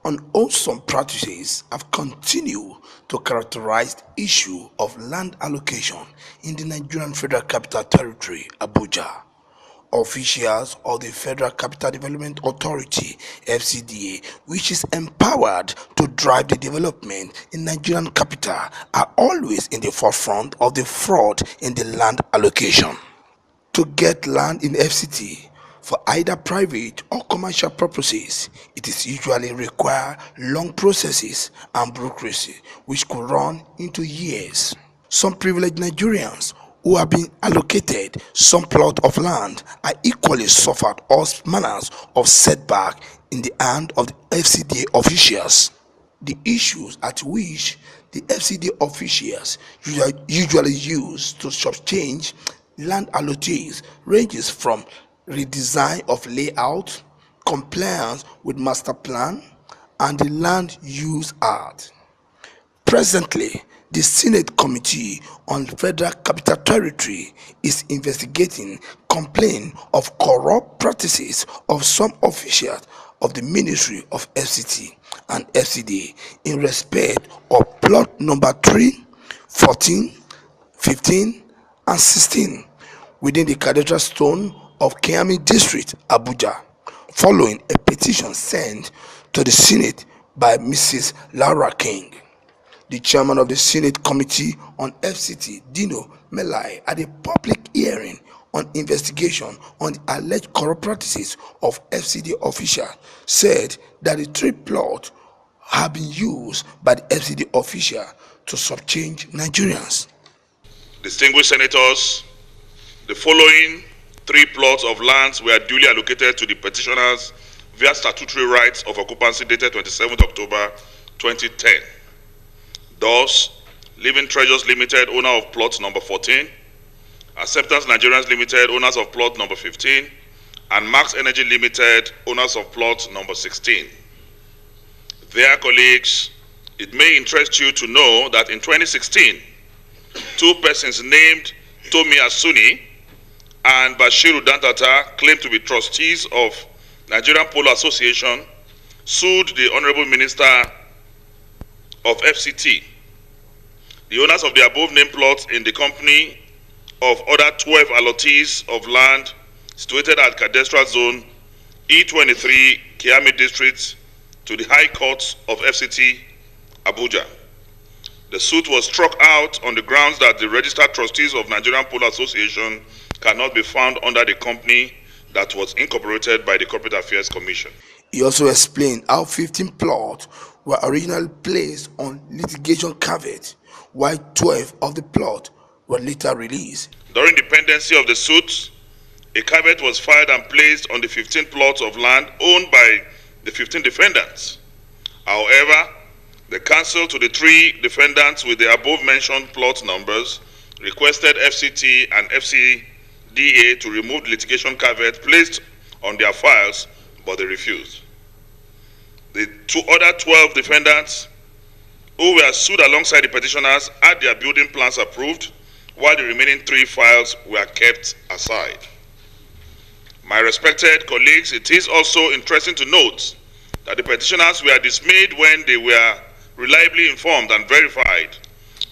Unwholesome practices have continued to characterize the issue of land allocation in the Nigerian Federal Capital Territory, Abuja. Officials of the Federal Capital Development Authority (FCDA), which is empowered to drive the development in Nigerian capital, are always in the forefront of the fraud in the land allocation. To get land in FCT for either private or commercial purposes, it is usually require long processes and bureaucracy which could run into years. Some privileged Nigerians who have been allocated some plot of land are equally suffered all manners of setback in the hand of the FCDA officials. The issues at which the FCDA officials usually use to change land allottees ranges from redesign of layout, compliance with master plan, and the Land Use Act. Presently, the Senate Committee on Federal Capital Territory is investigating complaints of corrupt practices of some officials of the Ministry of FCT and FCDA in respect of plot number 3, 14, 15, and 16 within the Cathedral Stone of Kiami District, Abuja, following a petition sent to the Senate by Mrs. Laura King. The chairman of the Senate Committee on FCT, Dino Melai, at a public hearing on investigation on the alleged corrupt practices of FCD officials, said that the 3 plots have been used by the FCD official to subchange Nigerians. Distinguished senators, the following 3 plots of lands were duly allocated to the petitioners via statutory rights of occupancy dated 27th October 2010. Thus, Living Treasures Limited, owner of plot number 14, Acceptance Nigerians Limited, owners of plot number 15, and Max Energy Limited, owners of plot number 16. Dear colleagues, it may interest you to know that in 2016, 2 persons named Tomi Asuni and Bashiru Dantata, claimed to be trustees of Nigerian Polo Association, sued the Honorable Minister of FCT. The owners of the above named plots in the company of other 12 allottees of land situated at Cadastral Zone E23, Kiami District, to the High Court of FCT, Abuja. The suit was struck out on the grounds that the registered trustees of Nigerian Polo Association cannot be found under the company that was incorporated by the Corporate Affairs Commission. He also explained how 15 plots were originally placed on litigation caveat, while 12 of the plots were later released. During the pendency of the suit, a caveat was filed and placed on the 15 plots of land owned by the 15 defendants. However, the counsel to the 3 defendants with the above-mentioned plot numbers requested FCT and FCDA to remove the litigation caveat placed on their files, but they refused. The 2 other 12 defendants who were sued alongside the petitioners had their building plans approved, while the remaining 3 files were kept aside. My respected colleagues, it is also interesting to note that the petitioners were dismayed when they were reliably informed and verified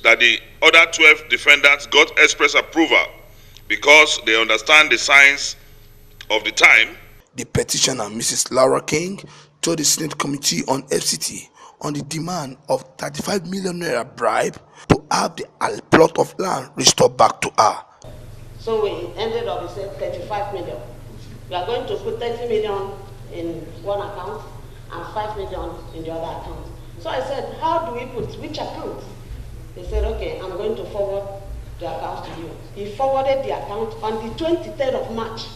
that the other 12 defendants got express approval because they understand the signs of the time. The petitioner, Mrs. Laura King, told the Senate Committee on FCT on the demand of 35 million naira bribe to have the plot of land restored back to her. So we ended up with 35 million. We are going to put 30 million in one account and 5 million in the other account. So I said, how do we put which account? They said, okay, I'm going to forward the account to you. He forwarded the account on the 23rd of March,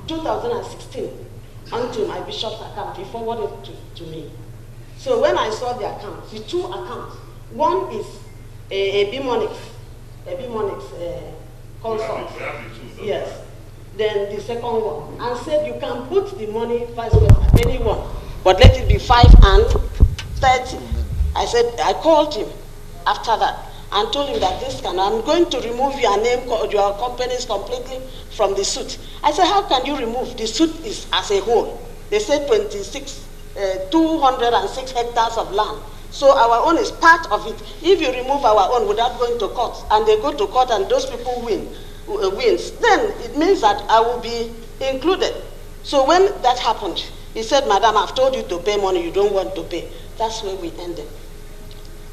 2016, onto my bishop's account. He forwarded it to me. So when I saw the account, the 2 accounts, one is a B-Monix consult. Yes. Then the second one, and said you can put the money vice versa, anyone, but let it be 5 and 30. I said, I called him after that and told him that I'm going to remove your name, your companies completely from the suit. I said, how can you remove? The suit is as a whole. They said 26 206 hectares of land. So our own is part of it. If you remove our own without going to court, and they go to court and those people wins, then it means that I will be included. So when that happened, he said, Madam, I've told you to pay money, you don't want to pay. That's where we ended.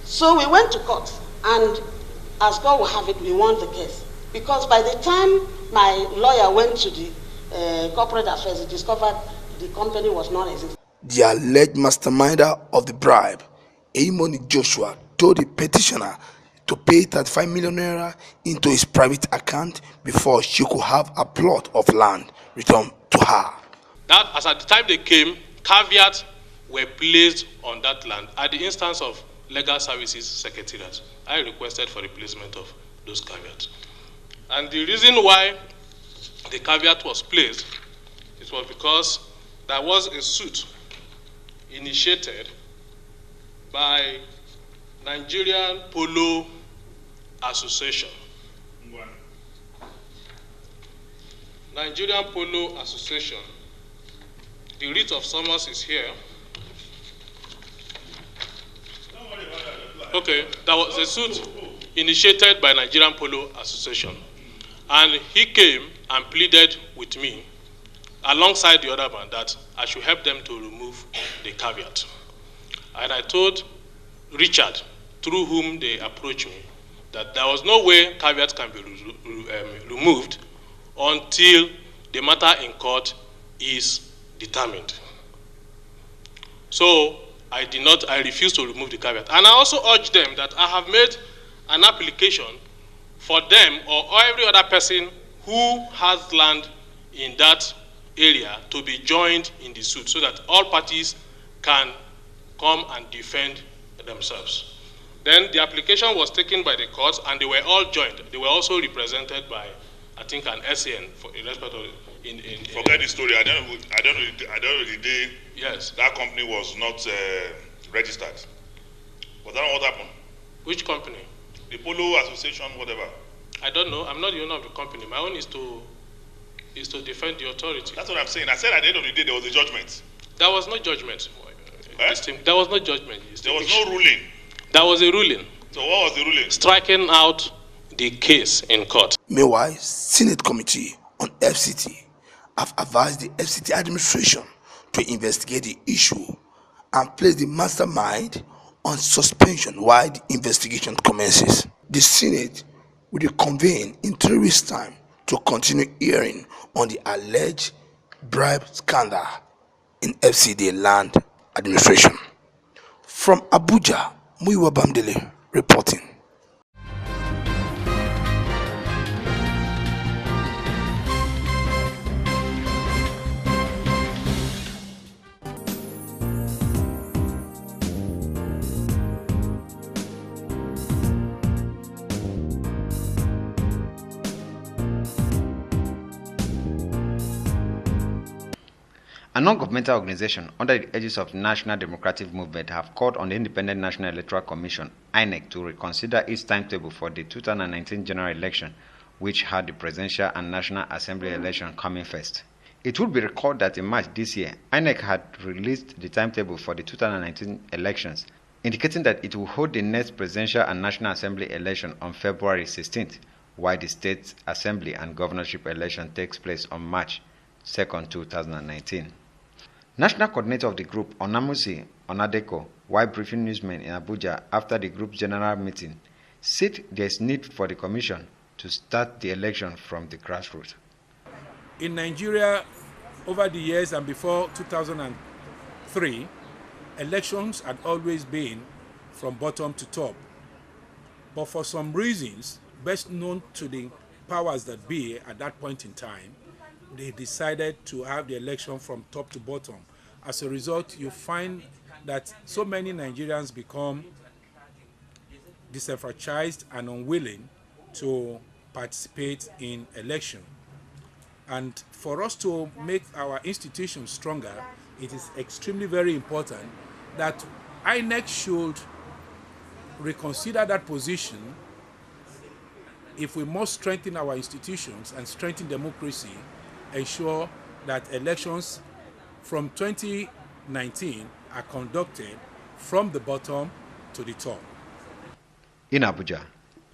So we went to court, and as God will have it, we won the case. Because by the time my lawyer went to the corporate affairs, he discovered the company was non-existent. The alleged masterminder of the bribe, Amoni Joshua, told the petitioner to pay 35 million naira into his private account before she could have a plot of land returned to her. That, as at the time they came, caveats were placed on that land at the instance of Legal Services Secretariat. I requested for replacement of those caveats. And the reason why the caveat was placed, it was because there was a suit initiated by Nigerian Polo Association. Nigerian Polo Association. The writ of summons is here. Okay, that was a suit initiated by Nigerian Polo Association. And he came and pleaded with me, alongside the other man, that I should help them to remove the caveat. And I told Richard, through whom they approached me, that there was no way caveat can be removed until the matter in court is determined. So I refused to remove the caveat. And I also urged them that I have made an application for them or every other person who has land in that area to be joined in the suit so that all parties can come and defend themselves. Then the application was taken by the courts and they were all joined. They were also represented by, I think, an SAN in respect of Forget the story. I don't know the day. Yes. That company was not registered. Was that what happened? Which company? The Polo Association, whatever. I don't know. I'm not the owner of the company. My own is to defend the authority. That's what I'm saying. I said at the end of the day there was a judgment. There was no judgment. There was no judgment. There was no ruling. There was a ruling. So what was the ruling? Striking out the case in court. Meanwhile, Senate Committee on FCT have advised the FCT administration to investigate the issue and place the mastermind on suspension while the investigation commences. The Senate will reconvene in 3 weeks' time to continue hearing on the alleged bribe scandal in FCT land administration. From Abuja, Muyiwa Bamdele reporting. A non-governmental organization under the aegis of the National Democratic Movement have called on the Independent National Electoral Commission, INEC, to reconsider its timetable for the 2019 general election, which had the presidential and National Assembly election coming first. It would be recalled that in March this year, INEC had released the timetable for the 2019 elections, indicating that it will hold the next presidential and National Assembly election on February 16th, while the State Assembly and Governorship election takes place on March 2nd, 2019. National coordinator of the group, Onamusi Onadeko, while briefing newsmen in Abuja after the group's general meeting, said there is need for the commission to start the election from the grassroots. In Nigeria, over the years and before 2003, elections had always been from bottom to top. But for some reasons, best known to the powers that be at that point in time, they decided to have the election from top to bottom. As a result, you find that so many Nigerians become disenfranchised and unwilling to participate in election. And for us to make our institutions stronger, it is extremely very important that INEC should reconsider that position if we must strengthen our institutions and strengthen democracy, ensure that elections from 20 19 are conducted from the bottom to the top. In Abuja,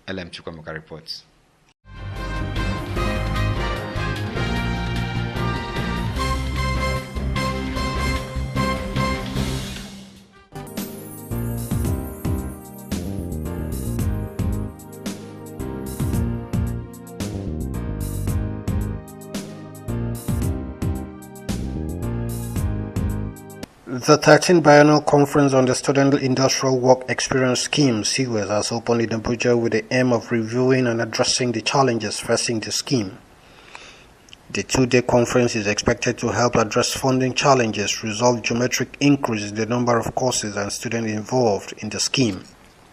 LM Chukwuemeka reports. The 13th Biennial Conference on the Student Industrial Work Experience Scheme (SEWES) has opened in Abuja with the aim of reviewing and addressing the challenges facing the scheme. The two-day conference is expected to help address funding challenges, resolve geometric increase in the number of courses and students involved in the scheme.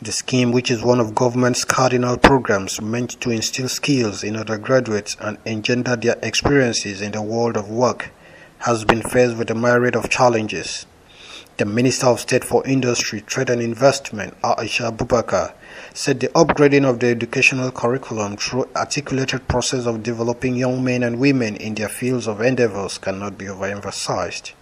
The scheme, which is one of government's cardinal programs meant to instill skills in undergraduates and engender their experiences in the world of work, has been faced with a myriad of challenges. The Minister of State for Industry, Trade and Investment, Aisha Abubakar, said the upgrading of the educational curriculum through articulated process of developing young men and women in their fields of endeavors cannot be overemphasized.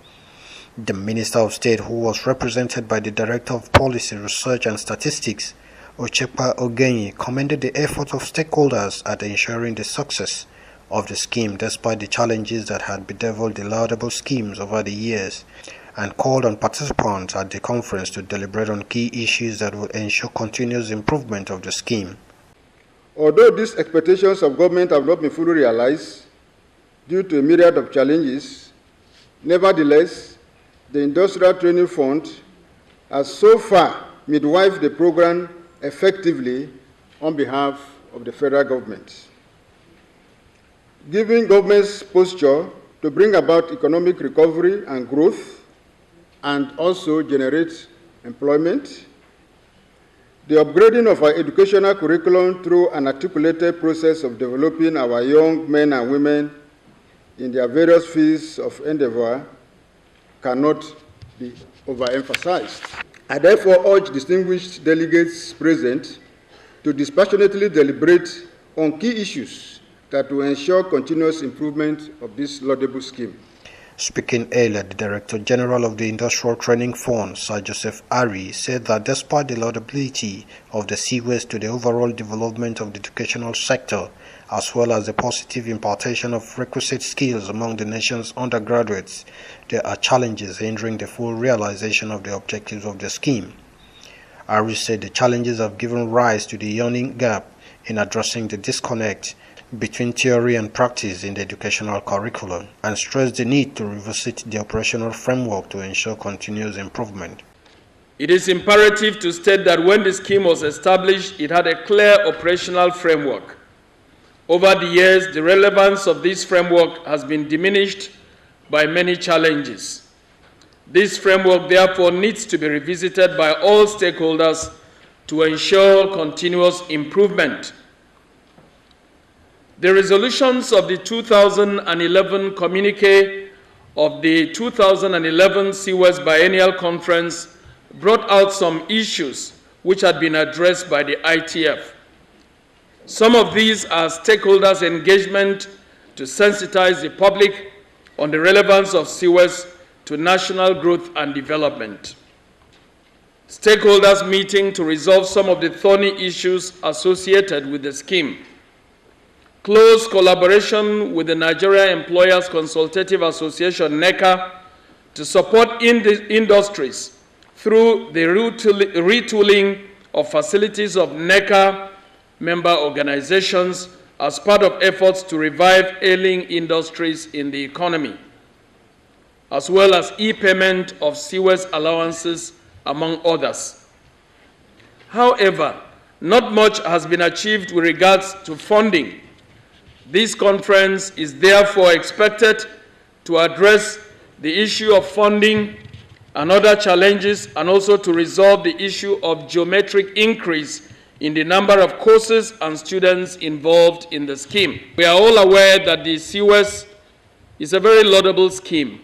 The Minister of State, who was represented by the Director of Policy, Research and Statistics, Ochekpa Ogenyi, commended the effort of stakeholders at ensuring the success of the scheme despite the challenges that had bedeviled the laudable schemes over the years, and called on participants at the conference to deliberate on key issues that will ensure continuous improvement of the scheme. Although these expectations of government have not been fully realized due to a myriad of challenges, nevertheless, the Industrial Training Fund has so far midwifed the program effectively on behalf of the federal government. Given government's posture to bring about economic recovery and growth and also generate employment, the upgrading of our educational curriculum through an articulated process of developing our young men and women in their various fields of endeavor cannot be overemphasized. I therefore urge distinguished delegates present to dispassionately deliberate on key issues that will ensure continuous improvement of this laudable scheme. Speaking earlier, the Director General of the Industrial Training Fund, Sir Joseph Ari, said that despite the laudability of the SEWES to the overall development of the educational sector, as well as the positive impartation of requisite skills among the nation's undergraduates, there are challenges hindering the full realization of the objectives of the scheme. Ari said the challenges have given rise to the yawning gap in addressing the disconnect between theory and practice in the educational curriculum, and stressed the need to revisit the operational framework to ensure continuous improvement. It is imperative to state that when the scheme was established, it had a clear operational framework. Over the years, the relevance of this framework has been diminished by many challenges. This framework, therefore, needs to be revisited by all stakeholders to ensure continuous improvement. The resolutions of the 2011 communique of the 2011 SEWES Biennial Conference brought out some issues which had been addressed by the ITF. Some of these are stakeholders' engagement to sensitize the public on the relevance of SEWES to national growth and development. Stakeholders meeting to resolve some of the thorny issues associated with the scheme. Close collaboration with the Nigeria Employers Consultative Association, NECA, to support industries through the retooling of facilities of NECA member organizations as part of efforts to revive ailing industries in the economy, as well as e-payment of SEWES allowances, among others. However, not much has been achieved with regards to funding. This conference is therefore expected to address the issue of funding and other challenges, and also to resolve the issue of geometric increase in the number of courses and students involved in the scheme. We are all aware that the SEWES is a very laudable scheme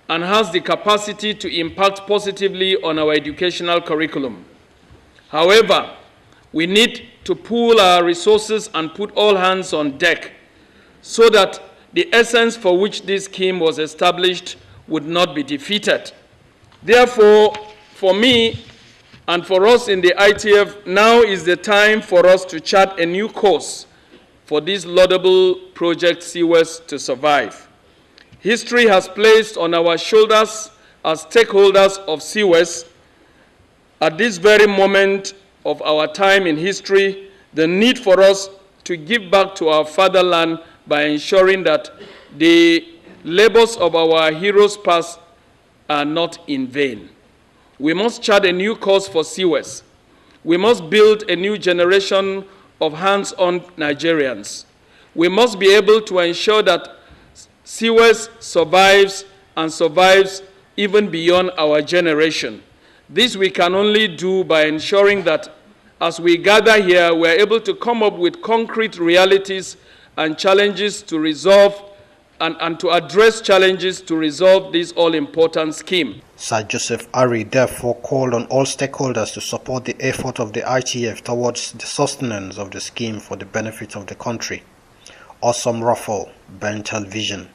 and has the capacity to impact positively on our educational curriculum. However, we need to pool our resources and put all hands on deck so that the essence for which this scheme was established would not be defeated. Therefore, for me and for us in the ITF, now is the time for us to chart a new course for this laudable project CWES to survive. History has placed on our shoulders as stakeholders of CWES, at this very moment of our time in history, the need for us to give back to our fatherland by ensuring that the labors of our heroes past are not in vain. We must chart a new course for CWES. We must build a new generation of hands-on Nigerians. We must be able to ensure that CWES survives and survives even beyond our generation. This we can only do by ensuring that as we gather here, we are able to come up with concrete realities and challenges to resolve and to address challenges to resolve this all-important scheme. Sir Joseph Ari therefore called on all stakeholders to support the effort of the ITF towards the sustenance of the scheme for the benefit of the country. Awesome Ruffle, Ben Television.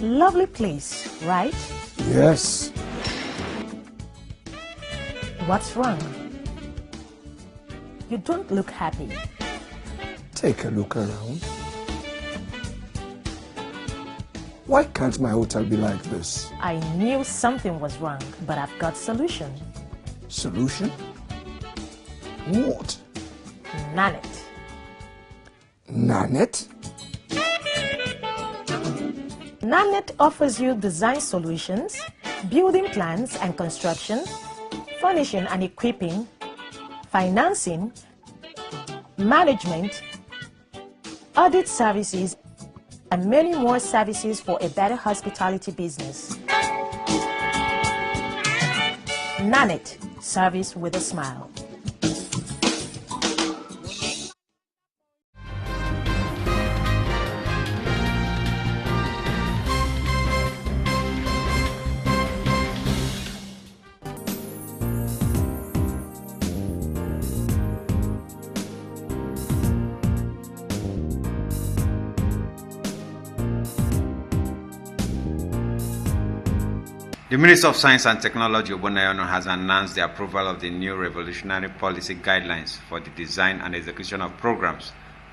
Lovely place, right? Yes. What's wrong? You don't look happy. Take a look around. Why can't my hotel be like this? I knew something was wrong, but I've got solution. Solution? What? Nanet. Nanet? Nanet offers you design solutions, building plans and construction, furnishing and equipping, financing, management, audit services, and many more services for a better hospitality business. Nanet, service with a smile. The Minister of Science and Technology, Obonayono, has announced the approval of the new revolutionary policy guidelines for the design and execution of programs,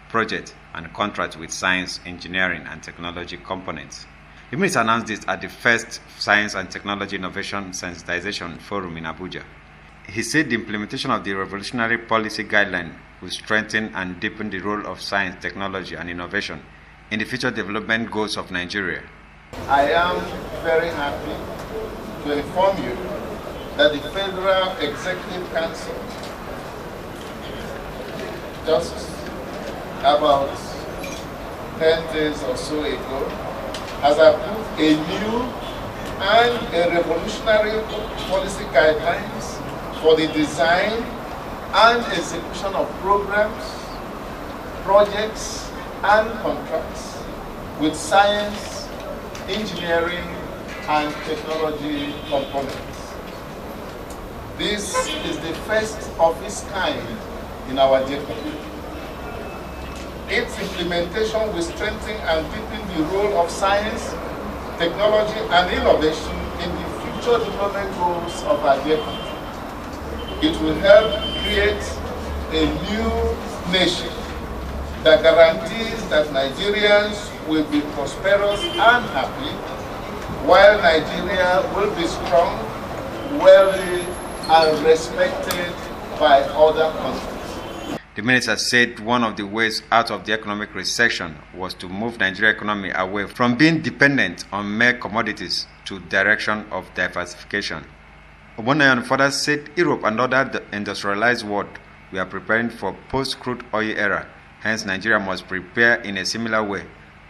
projects, and contracts with science, engineering, and technology components. The Minister announced this at the first Science and Technology Innovation Sensitization Forum in Abuja. He said the implementation of the revolutionary policy guideline will strengthen and deepen the role of science, technology, and innovation in the future development goals of Nigeria. I am very happy to inform you that the Federal Executive Council just about 10 days or so ago has approved a new and a revolutionary policy guidelines for the design and execution of programs, projects, and contracts with science, engineering, and technology components. This is the first of its kind in our country. Its implementation will strengthen and deepen the role of science, technology, and innovation in the future development goals of our dear country. It will help create a new nation that guarantees that Nigerians will be prosperous and happy, while Nigeria will be strong, wealthy, and respected by other countries. The minister said one of the ways out of the economic recession was to move Nigerian economy away from being dependent on mere commodities to direction of diversification. Obonayono further said Europe and other industrialized world we are preparing for post-crude oil era. Hence, Nigeria must prepare in a similar way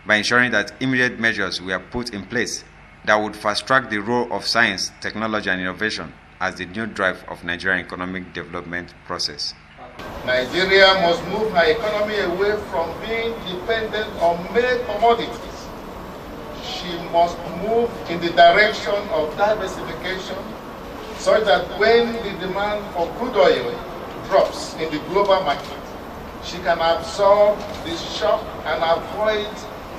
by ensuring that immediate measures were put in place that would fast-track the role of science, technology, and innovation as the new drive of Nigerian economic development process. Nigeria must move her economy away from being dependent on mere commodities, she must move in the direction of diversification such that when the demand for crude oil drops in the global market, she can absorb the shock and avoid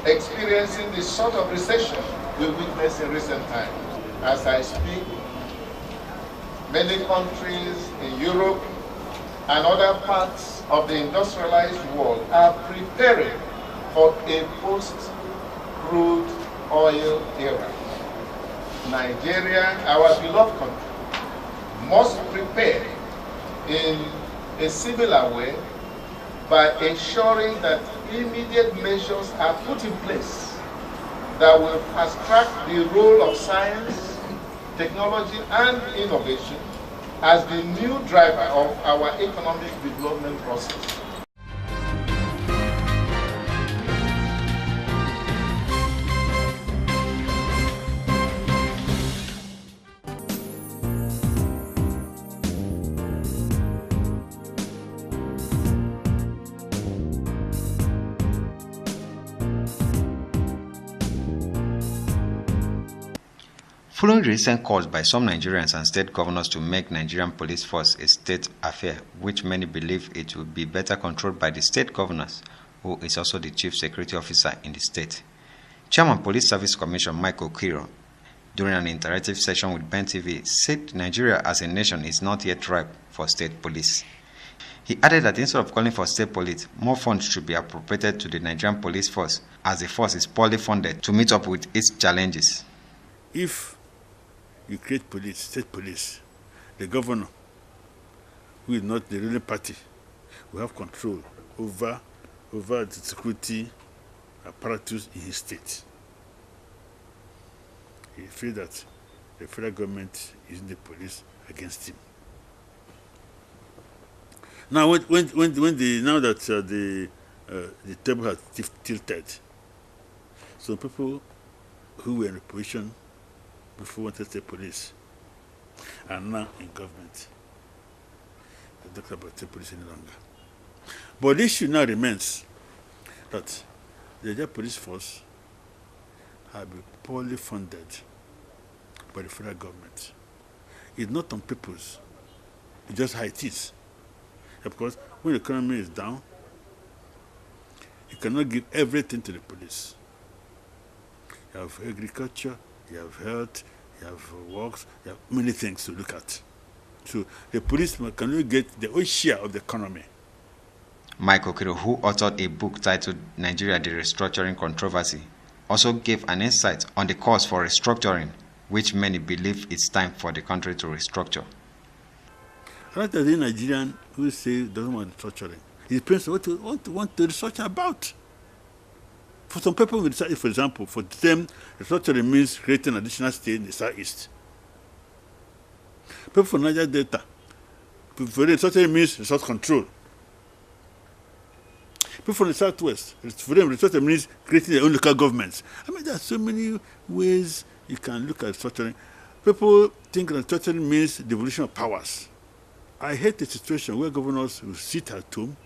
experiencing the sort of recession we witnessed in recent times. As I speak, many countries in Europe and other parts of the industrialized world are preparing for a post-crude oil era. Nigeria, our beloved country, must prepare in a similar way by ensuring that immediate measures are put in place that will fast-track the role of science, technology, and innovation as the new driver of our economic development process. Following recent calls by some Nigerians and state governors to make Nigerian police force a state affair, which many believe it will be better controlled by the state governors, who is also the chief security officer in the state. Chairman Police Service Commission Michael Kiro, during an interactive session with Ben TV, said Nigeria as a nation is not yet ripe for state police. He added that instead of calling for state police, more funds should be appropriated to the Nigerian police force, as the force is poorly funded to meet up with its challenges. If you create police, state police, the governor, who is not the ruling party, will have control over the security apparatus in his state. He feels that the federal government is using the police against him. Now, now that the table has tilted, so people who were in a position before wanted state police are now in government. They don't talk about state police any longer. But the issue now remains that the Nigerian police force have been poorly funded by the federal government. It's not on purpose. It's just how it is. Because when the economy is down, you cannot give everything to the police. You have agriculture, you have health, you have works, you have many things to look at. So the police can only get their own share of the economy. Michael Kiro, who authored a book titled Nigeria, the Restructuring Controversy, also gave an insight on the cause for restructuring, which many believe it's time for the country to restructure. Not as a Nigerian who say doesn't want restructuring. It depends on what you want to restructure about. For some people, for example, for them, restructuring means creating an additional state in the southeast. People for Niger Delta, for them, restructuring means resource control. People from the southwest, for them, restructuring means creating their own local governments. I mean, there are so many ways you can look at restructuring. People think that restructuring means devolution of powers. I hate the situation where governors will sit at home,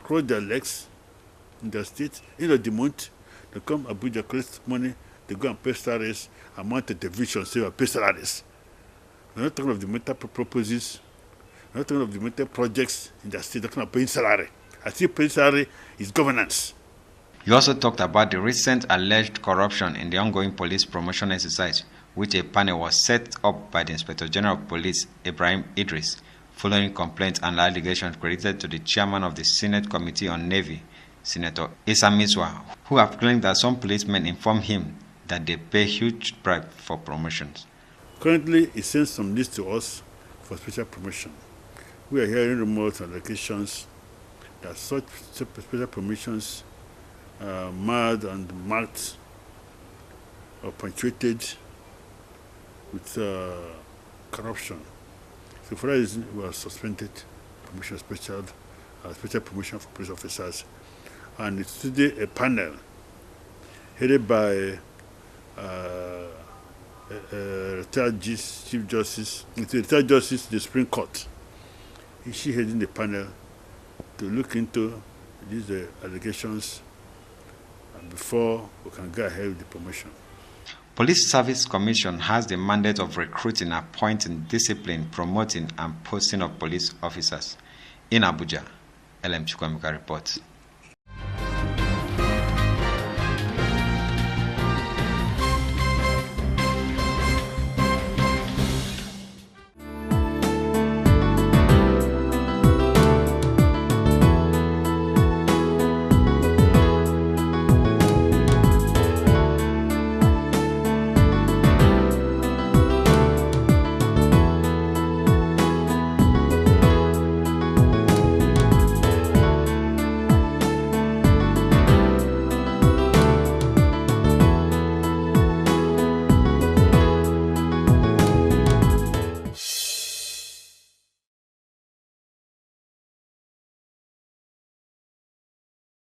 cross their legs in their state, end of the month, they come Abuja, collect money, they go and pay salaries, and mount a division, say, pay salaries. We're not talking of the mental purposes, we're not talking of the mental projects in their state, they're talking about paying salary. I think paying salary is governance. He also talked about the recent alleged corruption in the ongoing police promotion exercise, which a panel was set up by the Inspector General of Police, Ibrahim Idris, following complaints and allegations credited to the chairman of the Senate Committee on Navy, Senator Issa Miswa, who have claimed that some policemen informed him that they pay huge bribe for promotions. Currently, he sends some list to us for special promotion. We are hearing rumors and allegations that such special promotions are marred and marked or punctuated with corruption. So for that reason, we have suspended special promotion for police officers. And it's today a panel headed by retired Chief Justice, retired Justice of the Supreme Court. Is she heading the panel to look into these allegations before we can go ahead with the promotion. Police Service Commission has the mandate of recruiting, appointing, disciplining, promoting, and posting of police officers. In Abuja, LM Chukwemeka reports.